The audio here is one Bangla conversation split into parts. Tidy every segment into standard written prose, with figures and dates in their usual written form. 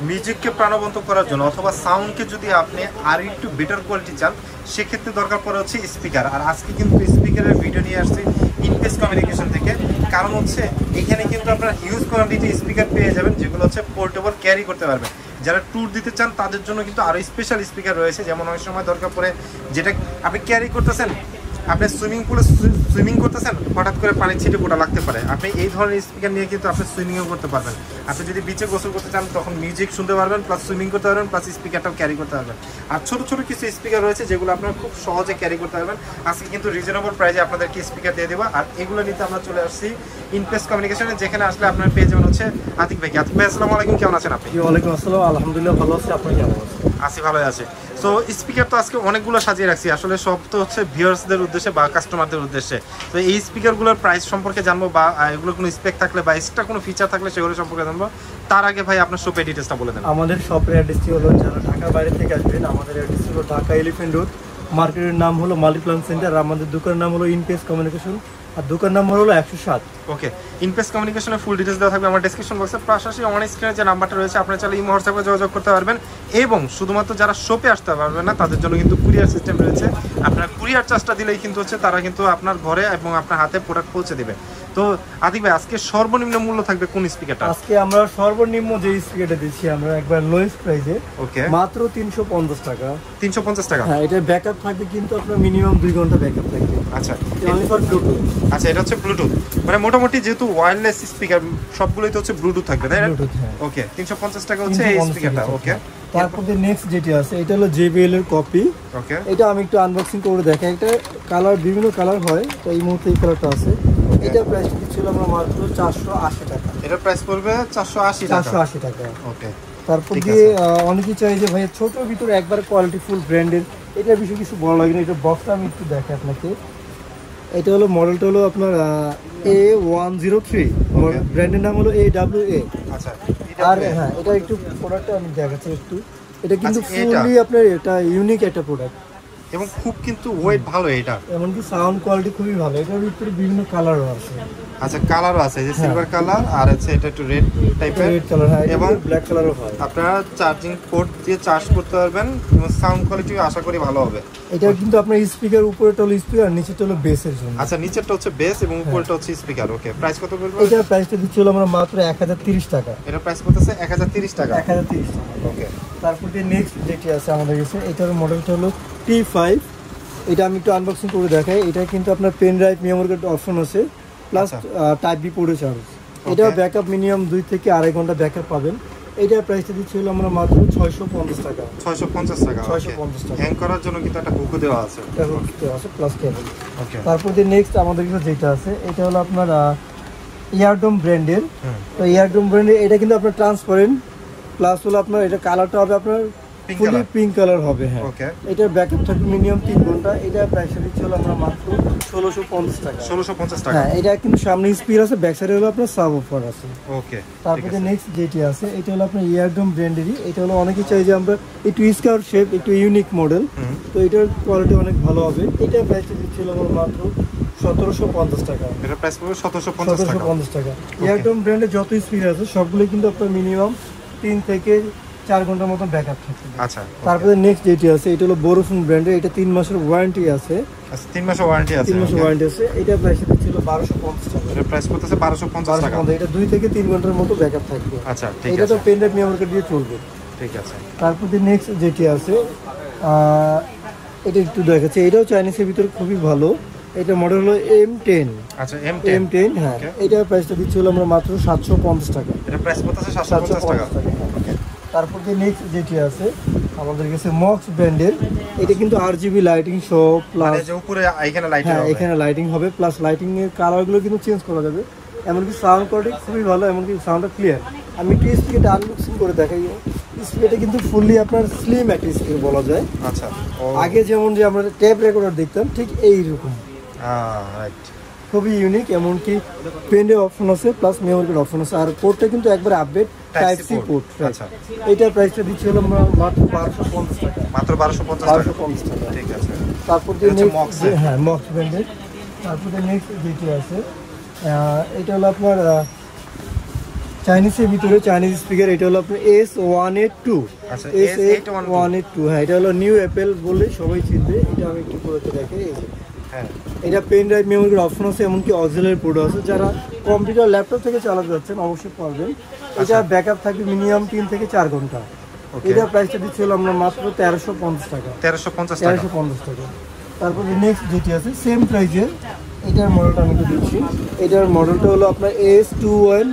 মিউজিককে প্রাণবন্ত করার জন্য অথবা সাউন্ডকে যদি আপনি আর একটু বেটার কোয়ালিটি চান সেক্ষেত্রে দরকার পড়ে হচ্ছে স্পিকার। আর আজকে কিন্তু স্পিকারের ভিডিও নিয়ে আসছি ইনপেস কমিউনিকেশন থেকে। কারণ হচ্ছে এখানে কিন্তু আপনার হিউজ কোয়ান্টিটি স্পিকার পেয়ে যাবেন যেগুলো হচ্ছে পোর্টেবল ক্যারি করতে পারবেন। যারা ট্যুর দিতে চান তাদের জন্য কিন্তু আরও স্পেশাল স্পিকার রয়েছে, যেমন অনেক সময় দরকার পড়ে যেটা আপনি ক্যারি করতেছেন, আপনি সুইমিং পুলে সুইমিং করতেছেন, হঠাৎ করে পানির ছিটে ফোঁটা লাগতে পারে, আপনি এই ধরনের স্পিকার নিয়ে কিন্তু আপনি সুইমিংও করতে পারবেন। আপনি যদি বিচে গোসল করতে চান তখন মিউজিক শুনতে পারবেন, প্লাস সুইমিং করতে পারবেন, প্লাস স্পিকারটাও ক্যারি করতে পারবেন। আর ছোটো ছোটো কিছু স্পিকার রয়েছে যেগুলো আপনারা খুব সহজে ক্যারি করতে পারবেন। আজকে কিন্তু রিজনেবল প্রাইসে আপনাদেরকে স্পিকার দিয়ে দেবো। আর এগুলো নিতে আমরা চলে আসছি ইনপেস কমিউনিকেশনে, যেখানে আসলে আপনার পেয়ে যাবেন হচ্ছে আতিক ভাই। আতিক ভাই আসসালামু আলাইকুম, কেমন আছেন আপনি? ওয়ালাইকুম আসসালাম, আলহামদুলিল্লাহ ভালো আছি, আপনি কেমন আছেন? আছি, ভালোই আছে। সো স্পিকার তো আজকে অনেকগুলো সাজিয়ে রাখছি, আসলে সব তো হচ্ছে ভিউয়ার্সদের উদ্দেশ্যে বা কাস্টমারদের উদ্দেশ্যে। তো এই স্পিকারগুলোর প্রাইস সম্পর্কে জানবো বা এগুলো কোনো স্পেক থাকলে বা এক্সট্রা কোনো ফিচার থাকলে সেগুলো সম্পর্কে জানবো। তার আগে ভাই আপনার শপের ডিটেলসটা বলে দেন। আমাদের শপের অ্যাড্রেসটি হলো, যারা ঢাকার বাইরে থেকে আসবেন আমাদের অ্যাড্রেস হলো ঢাকা এলিফ্যান্ট রোড, মার্কেটের নাম হলো মাল্টিপ্লান সেন্টার, আর আমাদের দোকানের নাম হলো ইনপেস কমিউনিকেশন, আর দোকান নাম্বার হলো 107। ওকে, ইনপেস কমিউনিকেশনের ফুল ডিটেলস দেওয়া থাকবে আমার ডেসক্রিপশন বক্সে। পাশাপাশি অন স্ক্রিনে যে নাম্বারটা রয়েছে আপনারা চাইলে ইমো হোয়াটসঅ্যাপে যোগাযোগ করতে পারবেন। এবং শুধুমাত্র যারা শপে আসতে পারবেন না তাদের জন্য কিন্তু কুরিয়ার সিস্টেম রয়েছে। আপনার কুরিয়ার চার্জটা দিলেই কিন্তু হচ্ছে তারা কিন্তু আপনার ঘরে এবং আপনার হাতে প্রোডাক্ট পৌঁছে দেবে। তো আতিক ভাই, আজকে সর্বনিম্ন মূল্য থাকবে কোন স্পিকারটা? আজকে আমরা সর্বনিম্ন যে স্পিকারটা দিচ্ছি আমরা একবার লোয়েস্ট প্রাইসে, ওকে, মাত্র 350 টাকা। 350 টাকা? হ্যাঁ, এটা ব্যাকআপ থাকবে কিন্তু আপনার মিনিমাম 2 ঘন্টা ব্যাকআপ থাকবে। আচ্ছা, অনলি ফর ব্লুটুথ। আচ্ছা, এটা হচ্ছে ব্লুটুথ, মানে মোটামুটি যেহেতু ওয়্যারলেস স্পিকার সবগুলোই তো হচ্ছে ব্লুটুথ থাকবে, তাই না? ব্লুটুথ, হ্যাঁ। ওকে, 350 টাকা হচ্ছে এই স্পিকারটা। ওকে, তারপর নেক্সট যেটি আছে এটা হলো JBL এর কপি। ওকে, এটা আমি একটু আনবক্সিং করে দেখাই। একটা কালার, বিভিন্ন কালার হয়, তো এই মুহূর্তে এই কালারটা আছে। এটা প্রাইস ছিল আমরা মাত্র 480 টাকা। এটা প্রাইস পড়বে 480 টাকা। 480 টাকা। ওকে, তারপর দিয়ে অনেকেই চাই যে ভাই ছোটোর ভিতরে একবার কোয়ালিটি ফুল ব্র্যান্ডের, এটার বিষয়ে কিছু বড় লাগে না। এটা বক্সটা আমি একটু দেখাই আপনাকে। এটা হলো মডেলটা হলো আপনার A103, ব্র্যান্ডের নাম হলো AWA। আচ্ছা, আর হ্যাঁ, এটা একটু প্রোডাক্টটা আমি দেখাচ্ছি একটু। এটা কিন্তু ফুললি আপনার এটা ইউনিক একটা প্রোডাক্ট এবং খুব কিন্তু ওয়েট ভালো এটা, এমনকি সাউন্ড কোয়ালিটি খুবই ভালো। এটার ভিতরে বিভিন্ন কালারও আছে। আচ্ছা, কালারও আছে, যে সিলভার কালার আর আছে এটা একটু রেড টাইপের, রেড কালার, হ্যাঁ, এবং ব্ল্যাক কালারও হয়। আপনারা চার্জিং পোর্ট দিয়ে চার্জ করতে পারবেন এবং সাউন্ড কোয়ালিটি আশা করি ভালো হবে। এটা কিন্তু আপনার স্পিকার, উপরেটা হলো স্পিকার, নিচেটা হলো বেসের জন্য। আচ্ছা, নিচেরটা হচ্ছে বেস এবং উপরেরটা হচ্ছে স্পিকার। ওকে, প্রাইস কত বলবো? এটা প্রাইসটা দিচ্ছিল আমরা মাত্র 1030 টাকা। এটা প্রাইস করতেছে 1030 টাকা। 1030 টাকা। ওকে, তারপর যে নেক্সট যেটি আছে আমাদের কাছে, এটার মডেলটা হলো T5। এটা আমি একটু আনবক্সিং করে দেখাই। এটা কিন্তু আপনার pen drive, memory card option আছে, প্লাস টাইপ বি পোর্টে চার্জ। এটা ব্যাকআপ মিনিমাম 2 থেকে 2.5 ঘন্টা ব্যাকআপ পাবেন। এইটার প্রাইসটা দিচ্ছিল আমরা মাত্র 650 টাকা। 650 টাকা। 650 টাকা। হ্যাং করার জন্য কিন্তু একটা হুকও দেওয়া আছে। এটা হচ্ছে আছে প্লাস কেবল। ওকে, তারপর যে নেক্সট আমাদের কাছে যেটা আছে এটা হলো আপনার ইয়ারডোম ব্র্যান্ডের। তো ইয়ারডোম ব্র্যান্ডের এটা কিন্তু আপনার ট্রান্সপারেন্ট, প্লাস হলো আপনার এটা কালারটা হবে আপনার ফুলি পিঙ্ক কালার হবে। হ্যাঁ, ওকে, এটার ব্যাকআপ থাকবে মিনিমাম 3 ঘন্টা। এটা প্রাইস দিচ্ছিল আমরা মাত্র 1650 টাকা। 1650 টাকা। হ্যাঁ, এটা কিন্তু সামনে স্পিকার আছে, ব্যাক সাইডে হলো আপনার সাব অফার আছে। ওকে, তারপরে নেক্সট যেটি আছে এটা হলো আপনার ইয়ারডোম ব্র্যান্ডেরই। এটা হলো অনেকেই চাই যে আমরা একটু স্কার্ট শেপ, একটু ইউনিক মডেল, তো এটার কোয়ালিটি অনেক ভালো হবে। এটা প্রাইস দিচ্ছিল আমরা মাত্র 1750 টাকা। এটা প্রাইস পড়বে 1750 টাকা। ইয়ারডোম ব্র্যান্ডের যত স্পিকার আছে সবগুলো কিন্তু আপনার মিনিমাম 3 থেকে 4 ঘন্টার মতো ব্যাকআপ থাকে। আচ্ছা, তারপরে নেক্সট যেটি আছে এটা হলো বোরোফোন ব্র্যান্ডের। এটা 3 মাসের ওয়ারেন্টি আছে। আচ্ছা, 3 মাসের ওয়ারেন্টি আছে। 3 মাসের ওয়ারেন্টি আছে। এটা প্রাইস ছিল 1250 টাকা। এটা প্রাইস করতেছে 1250 টাকা। এটা 2 থেকে 3 ঘন্টার মতো ব্যাকআপ থাকবে। আচ্ছা, ঠিক আছে। এটা তো পেন ড্রাইভ, মেমোরি কার্ড দিয়ে চলবে। ঠিক আছে। তারপরে নেক্সট যেটি আছে এটা একটু দেখাচ্ছি। এটাও চাইনিজের ভিতরে খুবই ভালো। এটা মডেল হলো M10। আচ্ছা, M10, হ্যাঁ। এটা প্রাইসটা দিচ্ছিল আমরা মাত্র 750 টাকা। এটা প্রাইস করতেছে 750 টাকা। ওকে, তারপর যে নেক্সট যেটি আছে আমাদের কাছে মক্স ব্র্যান্ডের। এটা কিন্তু RGB লাইটিং সহ, প্লাস মানে যে উপরে এখানে লাইটিং হবে, হবে। এখানে লাইটিং হবে, প্লাস লাইটিং এর কালারগুলো কিন্তু চেঞ্জ করা যাবে। এমনকি সাউন্ড কোয়ালিটি খুবই ভালো, এমনকি সাউন্ডটা ক্লিয়ার। আমি একটু স্পিকারটা আনবক্সিং করে দেখাই। স্পিকারটা কিন্তু ফুললি আপনার স্লিম একটা স্পিকার বলা যায়। আচ্ছা, আগে যেমন যে আমরা ট্যাপ রেকর্ডার দেখতাম ঠিক এইরকম, রাইট, খুবই ইউনিক। এমনকি পেন ড্রাইভ অপশন আছে, প্লাস মেমোরি কার্ড অপশন আছে, আর পোর্টটা কিন্তু একবার আপডেট টাইপ সি পোর্ট। আচ্ছা, এইটার প্রাইসটা দিচ্ছিল মাত্র 1250 টাকা। মাত্র 1250 টাকা। ঠিক আছে। তারপর যে নেক্সট, হ্যাঁ, মক্স ব্র্যান্ডের। তারপরে নেক্সট যেটি আছে এটা হলো আপনার চাইনিজের ভিতরে চাইনিজ স্পিকার, এটা হলো আপনার S182। আচ্ছা, S182, হ্যাঁ, এটা হলো নিউ অ্যাপেল বলে সবাই চিনবে। এটা আমি একটু করে দেখাই। এই যে হ্যাঁ, এটা পেন ড্রাইভ মেমোরির অপশন আছে, এমনকি অক্সিলারি পোর্ট আছে। যারা কম্পিউটার ল্যাপটপ থেকে চালাতে যাচ্ছেন অবশ্যই পারবেন। এটা ব্যাকআপ থাকবে মিনিমাম 3 থেকে 4 ঘন্টা। এটা প্রাইসটা দিচ্ছিল আমরা মাত্র 1350 টাকা। 1350 টাকা। তারপরে নেক্সট যেটি আছে সেম প্রাইসে, এটার মডেলটা আমি দিচ্ছি। এটার মডেলটা হলো আপনার S218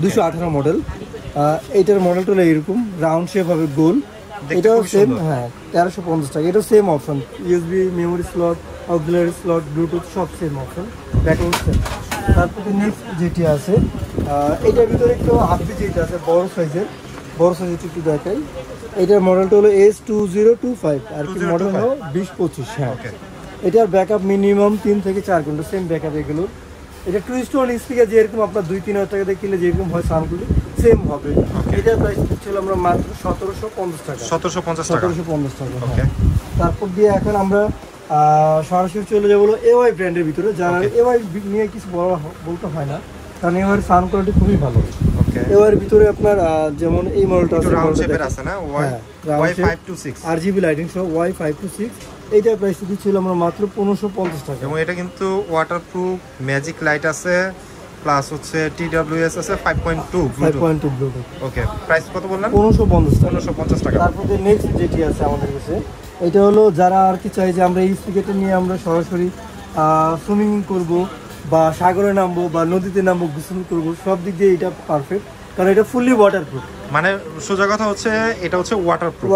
218 মডেল। এটার মডেলটা হলো এরকম রাউন্ড শেপ হবে, গোল। এটাও সেম, হ্যাঁ, 1350 টাকা। এটাও same option, USB memory slot, auxiliary slot, Bluetooth সব সেম অপশন, ব্যাকআপ সেম। তারপরে নেক্সট যেটি আছে এটার ভিতরে একটু আপডেট যেটা আছে বড় সাইজের একটু দেখাই। এটার মডেলটা হলো S2025 আর কি, মডেল হলো 2025। হ্যাঁ, এটার ব্যাকআপ মিনিমাম 3 থেকে 4 ঘন্টা, সেম ব্যাকআপ এগুলো। এটা টুইস্ট ওয়ান স্পিকার যেরকম আপনার 2-3 হাজার টাকা দিয়ে কিনলে যেরকম হয় সাউন্ডগুলি সেম হবে। এটার প্রাইস ছিল আমরা মাত্র 1750 টাকা। 1750 টাকা। তারপর দিয়ে এখন আমরা সরাসরি চলে যাবো এওয়াই ব্র্যান্ডের ভিতরে। যারা এওয়াই নিয়ে কিছু বলতে হয় না, কারণ এওয়াইয়ের সাউন্ড কোয়ালিটি খুবই ভালো। এওয়াইয়ের ভিতরে আপনার যেমন এই মডেলটা আছে, RGB লাইটিং সহ Y526। এইটার প্রাইস ছিল আমরা মাত্র 1550 টাকা। এবং এটা কিন্তু ওয়াটারপ্রুফ, ম্যাজিক লাইট আছে, প্লাস হচ্ছে TWS আছে 5.2 ব্লুটুথ। ওকে, প্রাইস কত বললেন? 1550 টাকা। তারপরে নেক্সট যেটি আছে আমাদের কাছে, এটা হলো যারা আর কি চাই যে আমরা এই স্পিকারটা নিয়ে আমরা সরাসরি সুইমিং করব বা সাগরে নামবো বা নদীতে নামবো, গোসল করবো, সব দিক দিয়ে এটা পারফেক্ট, কারণ এটা ফুললি ওয়াটারপ্রুফ। মানে সোজা কথা হচ্ছে এটা হচ্ছে ওয়াটারপ্রুফ।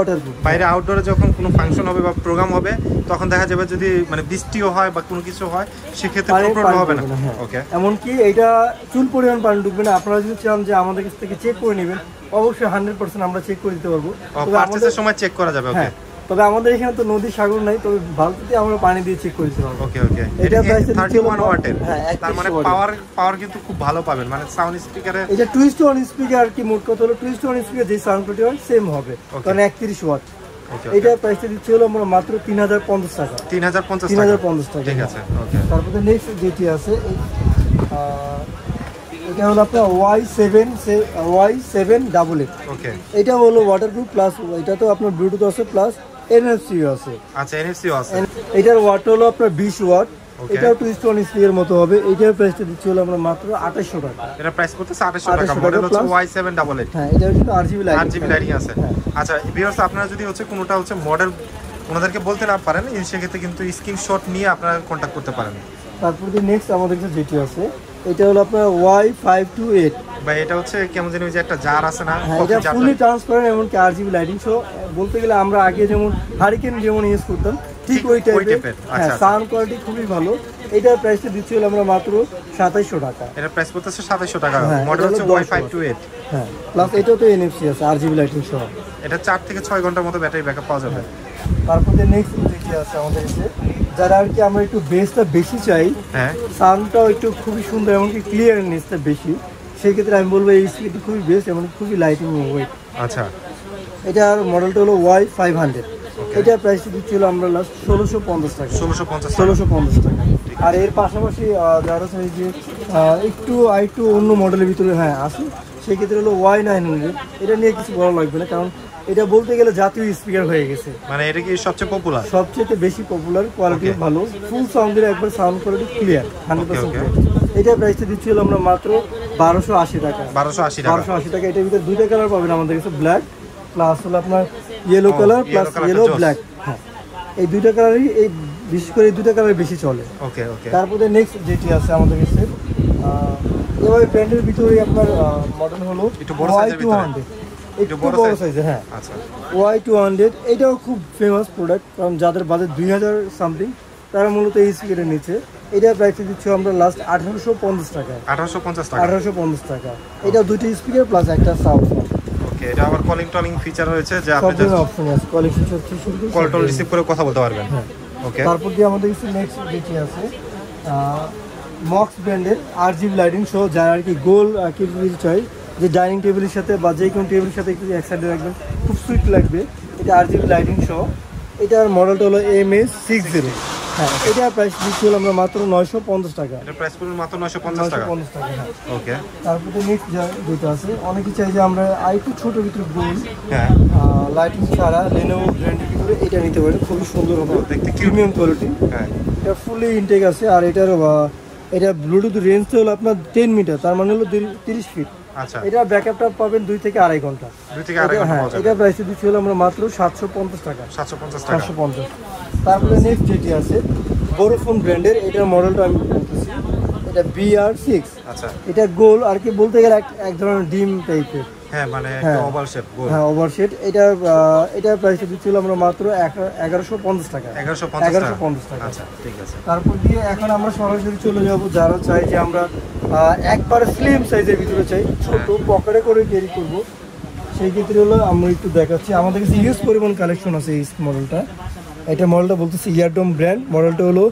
বাইরে আউটডোরে যখন কোনো ফাংশন হবে বা প্রোগ্রাম হবে তখন দেখা যাবে যদি মানে বৃষ্টিও হয় বা কোনো কিছু হয় সেক্ষেত্রে প্রবলেম হবে না। ওকে, এমনকি এটা চুল পরিমাণ পানি ঢুকবে না। আপনারা যদি চান যে আমাদের কাছ থেকে চেক করে নেবেন, অবশ্যই 100% আমরা চেক করে দিতে পারবো। পারচেজের সময় চেক করা যাবে। ওকে, তবে আমাদের এখানে তো নদী সাগর নাই, তবে বালতিতে আমরা পানি দিয়ে চেক করে দিতে পারবো। ওকে, এটা 31 ওয়াটের, তার মানে পাওয়ার কিন্তু খুব ভালো পাবেন। মানে সাউন্ড স্পিকারে এটা টুইস্ট ওয়ান স্পিকার কি, মোট কথা হলো টুইস্ট ওয়ান স্পিকার যে সাউন্ড কোয়ালিটি হয় সেম হবে, কারণ 31 ওয়াট। এটা প্রাইসটা দিচ্ছি হলো আমরা মাত্র 3050 টাকা। 3050 টাকা। ঠিক আছে। ওকে, তারপরে নেক্সট যেটি আছে এটা হলো আপনার Y788। ওকে, এটা হলো ওয়াটারপ্রুফ প্লাস এটা তো আপনার ব্লুটুথ আছে প্লাস এনএফসিও আছে। আচ্ছা, এনএফসিও আছে। এটার ওয়াট হলো আপনার 20 ওয়াট। এটাও টুইস্ট ওয়ান স্পিকারের মতো হবে। এটার প্রাইসটা দিচ্ছি হলো আমরা মাত্র 2800 টাকা। এটা প্রাইস করতেছে 2800 টাকা। মডেল হচ্ছে Y788। হ্যাঁ, এটা হচ্ছে RGB লাইটিং আছে। আচ্ছা ভিউয়ার্স, আপনারা যদি হচ্ছে কোনোটা হচ্ছে মডেল ওনাদেরকে বলতে না পারেন, সেক্ষেত্রে কিন্তু স্ক্রিনশট নিয়ে আপনারা কন্ট্যাক্ট করতে পারেন। তারপর নেক্সট আমাদের কাছে যেটি আছে এটা হলো আপনার Y528। ভাই এটা হচ্ছে কেমন জানি যে একটা জার আছে না, এটা ফুলি ট্রান্সপারেন্ট, এমনকি RGB লাইটিং সহ। বলতে গেলে আমরা আগে যেমন হারিকেন যেমন ইউজ করতাম ঠিক ওই টাইপের। হ্যাঁ, সাউন্ড কোয়ালিটি খুবই ভালো। এটার প্রাইসটা দিচ্ছি হলো আমরা মাত্র 2700 টাকা। এটা প্রাইস করতেছে 2700 টাকা। মডেল হচ্ছে Y528। হ্যাঁ, প্লাস এটাও তো এনএফসি আছে, RGB লাইটিং সহ। এটা 4 থেকে 6 ঘন্টার মতো ব্যাটারি ব্যাকআপ পাওয়া যাবে। তারপরে নেক্সট যেটি আছে আমাদের কাছে, যারা আর কি আমরা একটু বেসটা বেশি চাই, সাউন্ডটাও একটু খুবই সুন্দর, এমনকি ক্লিয়ারনেসটা বেশি, সেই ক্ষেত্রে আমি বলবো এই স্পিকারটি খুবই বেস্ট, এমন খুবই লাইটিং ওয়েট। আচ্ছা, এটার মডেলটা হলো Y500। এটার প্রাইসটা দিচ্ছিল আমরা লাস্ট 1650 টাকা। 1650 টাকা। আর এর পাশাপাশি যারা চাই যে একটু অন্য মডেলের ভিতরে আছে, সেই ক্ষেত্রে হলো Y900। এটা নিয়ে কিছু বলা লাগবে না, কারণ এটা বলতে গেলে জাতীয় স্পিকার হয়ে গেছে। মানে এটা কি সবচেয়ে বেশি পপুলার, কোয়ালিটি ভালো, ফুল সাউন্ডের একবার সাউন্ড কোয়ালিটি ক্লিয়ার 100% ক্লিয়ার। এটা প্রাইসটা দিচ্ছিল আমরা মাত্র 1280 টাকা। 1280 টাকা। এটার ভিতরে দুইটা কালার পাবেন আমাদের কাছে, ব্ল্যাক প্লাস হলো আপনার yellow colour plus yellow black. হ্যাঁ, এই দুইটা কালারই, এই বিশেষ করে এই দুইটা কালার বেশি চলে। তারপরে নেক্সট যেটি আছে আমাদের কাছে এভাবে ব্র্যান্ডের ভিতরে আপনার মডেল হলো Y200। একটু বড় সাইজ। হ্যাঁ, আচ্ছা, Y200 এটাও খুব ফেমাস প্রোডাক্ট, কারণ যাদের বাজেট 2000 সামথিং তারা মূলত এই স্পিকারের নিচে। এটার প্রাইস দিচ্ছি আমরা লাস্ট 1850 টাকা। 1850 টাকা। এটা দুটি স্পিকার প্লাস একটা সাউন্ড। ওকে, এটা আবার কলিং ফিচার রয়েছে যে আপনি জাস্ট অপশন আছে, কলিং ফিচার থেকে শুরু করে কল টোন রিসিভ করে কথা বলতে পারবেন। ওকে, তারপর দিয়ে আমাদের কাছে নেক্সট যেটি আছে মক্স ব্র্যান্ডের RGB লাইটিং সহ, যারা আর কি গোল কেবিল চাই, যে ডাইনিং টেবিলের সাথে বা যে কোনো টেবিলের সাথে একটু এক সাইডে রাখবেন, খুব সুইট লাগবে। এটা RGB লাইটিং সহ। এটার মডেলটা হলো MS60। হ্যাঁ, এটা প্রাইস দিচ্ছি হলো আমরা মাত্র 950 টাকা। এটা প্রাইস পড়বে মাত্র 950 টাকা। 950 টাকা, হ্যাঁ। ওকে। তারপরে নেক্সট যেটা আছে, অনেকে চাই যে আমরা আরেকটু ছোট ভিতরে গোল, হ্যাঁ, লাইটিং ছাড়া Lenovo ব্র্যান্ডের ভিতরে এটা নিতে পারেন, খুবই সুন্দর হবে, দেখতে প্রিমিয়াম কোয়ালিটি। হ্যাঁ, এটা ফুলি ইনটেক আছে, আর এটা ব্লুটুথ রেঞ্জ হলো আপনার 10 মিটার, তার মানে হলো 30 ফিট। আচ্ছা, এটা ব্যাকআপটা পাবেন 2 থেকে আড়াই ঘন্টা। 2 থেকে আড়াই ঘন্টা হ্যাঁ, পাওয়া যাবে। এটা প্রাইস দিচ্ছি হলো আমরা মাত্র 750 টাকা। 750 টাকা। 750। তারপরে নেক্সট যেটি আছে বোরোফোন ব্র্যান্ডের, এটার মডেলটা আমি বলতেছি, এটা BR6। আচ্ছা, এটা গোল আর কি বলতে গেলে এক ধরনের ডিম টাইপের। হ্যাঁ, মানে একটা ওভাল শেপ গোল। হ্যাঁ, ওভারশেড। এটা প্রাইস দিচ্ছিল আমরা মাত্র 1150 টাকা। 1150 টাকা। টাকা। আচ্ছা, ঠিক আছে। তারপর দিয়ে এখন আমরা সরাসরি চলে যাব, যারা চাই যে আমরা একবার স্লিম সাইজের ভিতরে চাই, ছোট পকেটে করে ক্যারি করব, সেই ক্ষেত্রে হলো আমরা একটু দেখাচ্ছি। আমাদের কাছে হিউজ পরিমাণ কালেকশন আছে এই মডেলটা। এটা মডেলটা বলতেছি ইয়ারডম ব্র্যান্ড, মডেলটা হলো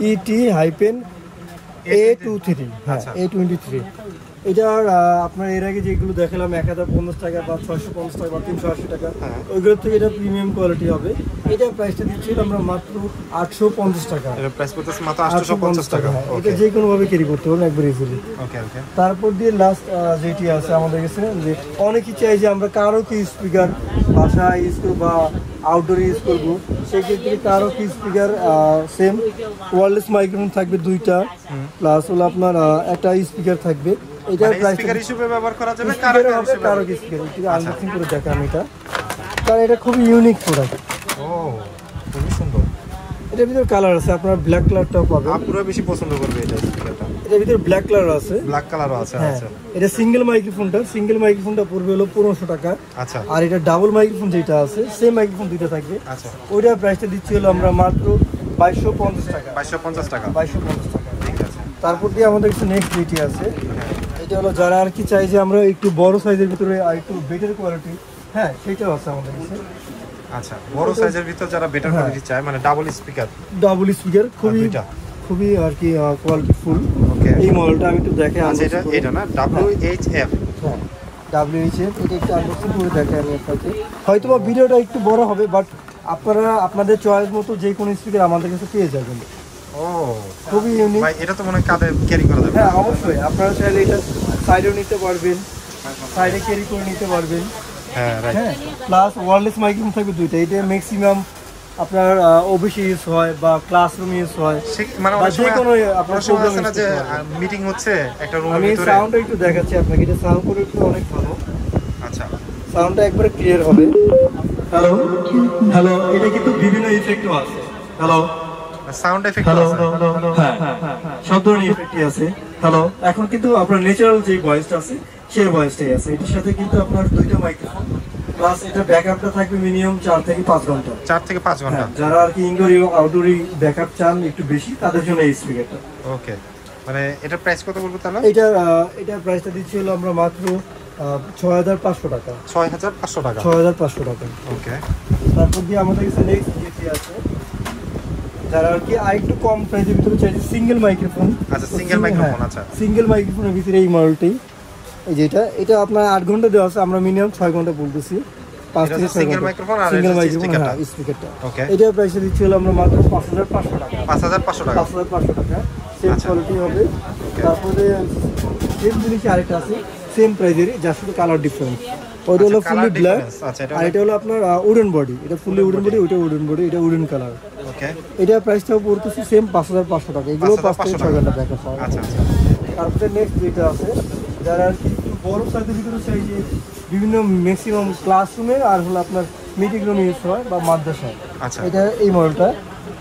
ET-A23। হ্যাঁ, আচ্ছা। A23। এটার আপনার এর আগে যেগুলো দেখালাম 1050 টাকা বা 650 টাকা বা 380 টাকা, ওইগুলোর থেকে এটা প্রিমিয়াম কোয়ালিটি হবে। এটা প্রাইসটা দিচ্ছি আমরা মাত্র 850 টাকা। এর প্রাইস পড়তেছে মাত্র 850 টাকা। এটা যে কোনো ভাবে ক্যারি করতে পারবেন একবার ইজিলি। ওকে, ওকে। তারপর দিয়ে লাস্ট যেটি আছে আমাদের কাছে, যে অনেকেই চাই যে আমরা কারো কি স্পিকার বাসায় ইউজ করবো বা আউটডোরে ইউজ করবো, সেক্ষেত্রে কারো কি স্পিকার সেম ওয়্যারলেস মাইক্রোফোন থাকবে 2টা, প্লাস হলো আপনার একটা স্পিকার থাকবে। এটার মানে প্রাইস স্পিকার হিসেবে ব্যবহার করা যাবে, কারো কি স্পিকার। এটা আনবক্সিং করে দেখাম এটা, কারণ এটা খুবই ইউনিক প্রোডাক্ট। ও, খুবই সুন্দর। এটার ভিতরে কালার আছে, আপনার ব্ল্যাক কালারটাও পাবেন। আপুরা বেশি পছন্দ করবে এটা স্পিকারটা। এটার ভিতরে ব্ল্যাক কালার আছে, ব্ল্যাক কালারও আছে। হ্যাঁ। আচ্ছা, এটা সিঙ্গেল মাইক্রোফোনটা পড়বে হলো 1500 টাকা। আচ্ছা, আর এটা ডাবল মাইক্রোফোন যেটা আছে, সেম মাইক্রোফোন দুইটা থাকবে। আচ্ছা। ওইটার প্রাইসটা দিচ্ছি হলো আমরা মাত্র 2250 টাকা। 2250 টাকা। 2250 টাকা। ঠিক আছে। তারপর দিয়ে আমাদের কাছে নেক্সট যেটি আছে, এটা হলো যারা আর কি চাই যে আমরা একটু বড় সাইজের ভিতরে আর একটু বেটার কোয়ালিটি, হ্যাঁ, সেটাও আছে আমাদের কাছে। আচ্ছা, বড় সাইজের ভিতর যারা বেটার কোয়ালিটি চায়, মানে ডাবল স্পিকার, ডাবল স্পিকার, খুবই আর কি কোয়ালিটি ফুল। ওকে। এই মডেলটা আমি একটু দেখে আচ্ছা, এটা না WHF। হ্যাঁ, WHF। এটা একটু আনবক্সিং করে দেখাই আমি আপনাকে। হয়তো বা ভিডিওটা একটু বড় হবে, বাট আপনারা আপনাদের চয়েস মতো যে কোনো স্পিকার আমাদের কাছে পেয়ে যাবেন। ও, খুবই ইউনিক ভাই, এটা তো মনে হয় কাঁধে ক্যারি করা যাবে। হ্যাঁ, অবশ্যই আপনারা চাইলে এটা সাইডেও নিতে পারবেন, সাইডে ক্যারি করে নিতে পারবেন। হ্যাঁ, রাইট। হ্যাঁ, প্লাস ওয়্যারলেস মাইক্রোফোন থাকবে 2টা। এটা ম্যাক্সিমাম আপনার অফিসে ইউজ হয় বা ক্লাসরুমে ইউজ হয়, মানে বা অনেক যে সময় কোনো আপনার সময় আছে প্রোগ্রামে না যে মিটিং হচ্ছে একটা রুমের আমি ভিতরে। সাউন্ডটা একটু দেখাচ্ছি আপনাকে। এটা সাউন্ড করে একটু অনেক ভালো, আচ্ছা, সাউন্ডটা একবারে ক্লিয়ার হবে। হ্যালো হ্যালো, এটা কিন্তু বিভিন্ন ইফেক্টও আছে। হ্যালো, সাউন্ড এফেক্ট হ্যালো, আছে। হ্যাঁ, সব ধরনের ইফেক্টই আছে। হ্যালো, এখন কিন্তু আপনার ন্যাচারাল যে ভয়েসটা আছে সেই ভয়েসটাই আছে। এটার সাথে কিন্তু আপনার 2টা মাইক্রোফোন, প্লাস এটা ব্যাকআপটা থাকবে মিনিমাম 4 থেকে 5 ঘন্টা। 4 থেকে 5 ঘন্টা। যারা আর কি ইনডোর এবং আউটডোর ব্যাকআপ চান একটু বেশি, তাদের জন্য এই স্পিকারটা। ওকে, মানে এটার প্রাইস কত বলবো তাহলে? এটার প্রাইসটা দিচ্ছি হলো আমরা মাত্র 6500 টাকা। 6500 টাকা। 6500 টাকা। ওকে। তারপর দিয়ে আমাদের কাছে নেক্সট যেটি আছে, যারা আর কি আরেকটু কম প্রাইসের ভিতরে চাইছে সিঙ্গেল মাইক্রোফোন। আচ্ছা, সিঙ্গেল মাইক্রোফোন। আচ্ছা, সিঙ্গেল মাইক্রোফোনের ভিতরে এই মডেলটি, এই যেটা, এটা আপনার 8 ঘন্টা দেওয়া আছে, আমরা মিনিমাম 6 ঘন্টা বলতেছি। 5 থেকে 6 সিঙ্গেল ঘন্টা মাইক্রোফোন আর সিঙ্গেল এটা মাইক্রোফোন, স্পিকারটা। হ্যাঁ, স্পিকারটা। ওকে। এটার প্রাইসে দিচ্ছি হলো আমরা মাত্র 5500 টাকা। 5500 টাকা। 5500 টাকা, সেম আচ্ছা। কোয়ালিটি হবে। তারপরে সেম জিনিসই আরেকটা আছে সেম প্রাইজেরই, যার শুধু কালার ডিফারেন্স। ওইটা হলো আচ্ছা, ফুলি color ব্ল্যাক, difference। আচ্ছা, আর এটা হলো আপনার উডেন বডি। এটা ফুলি উডেন বডি, ওইটা উডেন বডি, এটা উডেন কালার। ওকে। এটা প্রাইসটাও পড়তেছে সেম 5500 টাকা। এগুলো 5 থেকে 6 ঘন্টা ব্যাকআপ পাওয়া। আচ্ছা, আচ্ছা। তারপরে নেক্সট যেটা আছে, যারা আর কি একটু বড় সাইজের ভিতরে চাই যে বিভিন্ন ম্যাক্সিমাম ক্লাসরুমে আর হলো আপনার মিটিং রুমে ইউজ হয় বা মাদ্রাসায়, আচ্ছা। এটা এই মডেলটা।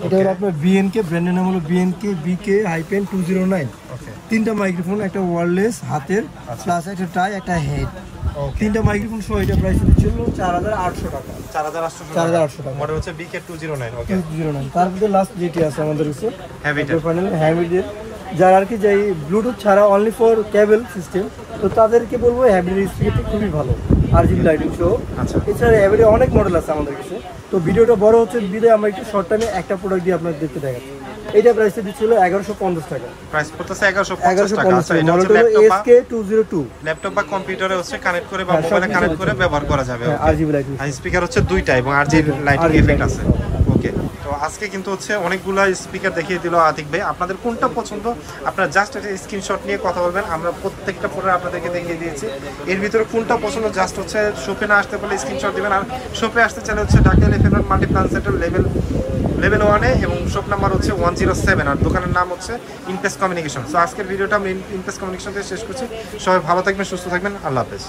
এটা হলো আপনার BNK, ব্র্যান্ডের নাম হলো BNK BK-209। ওকে। 3টা মাইক্রোফোন, একটা ওয়্যারলেস হাতের, প্লাস একটা টাই, একটা হেড। ওকে। 3টা মাইক্রোফোন সহ এটা প্রাইস ছিল 4800 টাকা। 4800 টাকা। মডেল হচ্ছে BK-209। ওকে। 209। তারপরে লাস্ট যেটি আছে আমাদের কাছে হ্যাবিট। ফাইনাল হ্যাবিটের, যারা আর কি যাই ব্লুটুথ ছাড়া অনলি ফর কেবল সিস্টেম, তো তাদেরকে বলবো হ্যাবিটের স্পিকারটি খুবই ভালো, RGB লাইটিং সহ। আচ্ছা। এছাড়া হ্যাবিটের অনেক মডেল আছে আমাদের কাছে। তো ভিডিওটা বড় হচ্ছে বিদায় আমরা একটু শর্ট টাইমে একটা প্রোডাক্ট দিয়ে আপনাদেরকে দেখাচ্ছি। এটা প্রাইসটা দিচ্ছিল 1150 টাকা। প্রাইস পড়তেছে 1150 টাকা। আচ্ছা, এটা হচ্ছে মডেল হলো ল্যাপটপ SK202। ল্যাপটপ বা কম্পিউটারে হচ্ছে কানেক্ট করে বা মোবাইলে কানেক্ট করে ব্যবহার করা যাবে। RGB লাইটিং, আর স্পিকার হচ্ছে 2টা এবং RGB লাইটিং এফেক্ট আছে। ওকে। ওকে, তো আজকে কিন্তু হচ্ছে অনেকগুলা স্পিকার দেখিয়ে দিল আতিক ভাই। আপনাদের কোনটা পছন্দ আপনারা জাস্ট একটা স্ক্রিনশট নিয়ে কথা বলবেন, আমরা প্রত্যেকটা প্রোডাক্ট আপনাদেরকে দেখিয়ে দিয়েছি। এর ভিতরে কোনটা পছন্দ জাস্ট হচ্ছে শপে না আসতে পারলে স্ক্রিনশট দিবেন, আর শপে আসতে চাইলে হচ্ছে Dhaka elephant road multiplan centre level 1-এ এবং শপ নাম্বার হচ্ছে 107, আর দোকানের নাম হচ্ছে ইনপেস কমিউনিকেশন। সো আজকের ভিডিওটা আমি ইনপেস কমিউনিকেশন থেকে শেষ করছি। সবাই ভালো থাকবেন, সুস্থ থাকবেন, আল্লাহ হাফেজ।